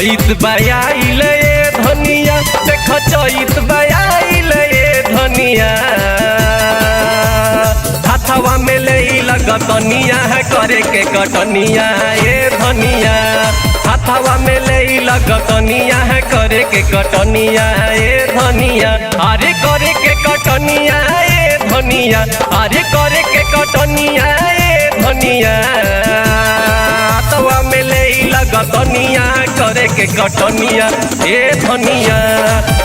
चैत बयाइले धनिया देख चैत बयाइले धनिया हाथवा में ले लगतनिया है करे के कटनिया ये धनिया हाथवा में ले लगतनिया है करे के कटनिया ये धनिया अरे करे के कटनिया ये धनिया अरे करे के कटनिया ये धनिया हाथवा में ले लगतनिया करे के कटनिया ये धनिया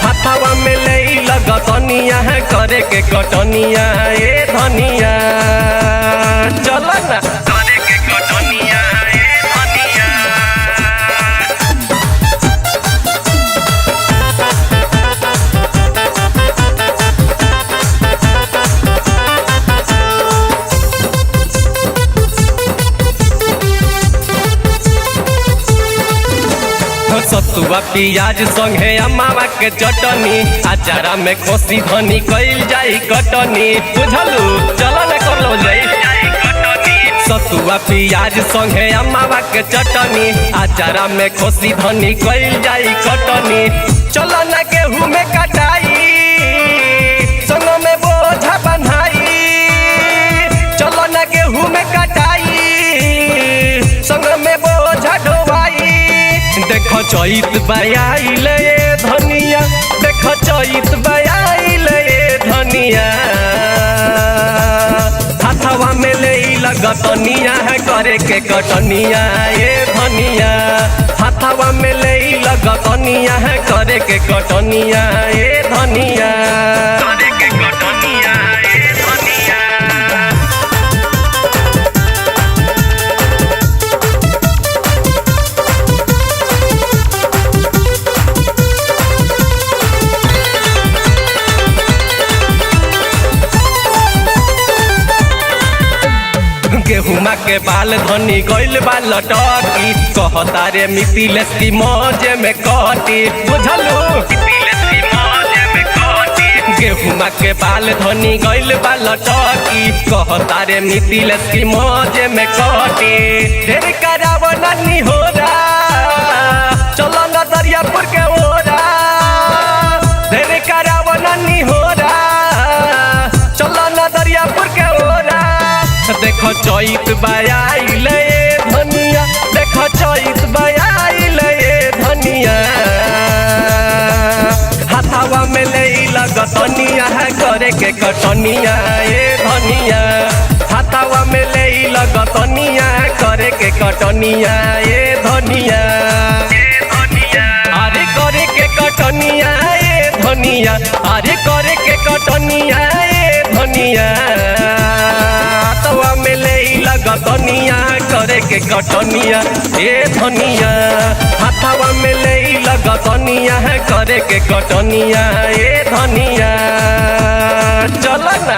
हाथवा में ले लगतनिया है करे के कटनिया ये धनिया चल ना करे के कटनिया ये धनिया सतुआ पियाज संगे अम्मावा के चटनी अचारा में खोसी धनी कइल जाई कटनी बुझलू चलो न कर लो जाई सतुआ पियाज संगे अम्मावा के चटनी अचारा में खोसी धनी कइल जाई कटनी चलो न गेहूं में कटाई संग में बोझा बन्हाई चलो न गेहूं में कटाई संग में बोझा ढोवाई देख चैत बयाइले धनिया देख चैत बयाइले धनिया हाथवा में ले लगतनिया है करे के कटनिया ये धनिया हाथवा में ले लगतनिया है करे के कटनिया ये धनिया करे के कटनिया ये धनिया गेहुमा के बाल धनी गइल बा लटकी कहता रे मिथिलेश की मौजे में कटी बुझलू गेहुमा के बाल धनी गइल बा लटकी कहता रे मिथिलेश की मौजे में कटी ढेर कराव नानी हो चलो न दरियापुर के ओरा ढेर कराव नानी हो चलो न दरियापुर के ओरा देख चैत बयाइले धनिया देख चैत बयाइले धनिया हाथवा में ले लगतनिया है करे के कटनिया ये धनिया हाथवा में ले लगतनिया है करे के कटनिया ये धनिया अरे करे के कटनिया ये धनिया अरे करे के कटनिया ये धनिया हाथवा में ले लगतनिया करे के कटनिया ये धनिया हाथवा में ले लगतनिया है करे के कटनिया ये धनिया चल ना।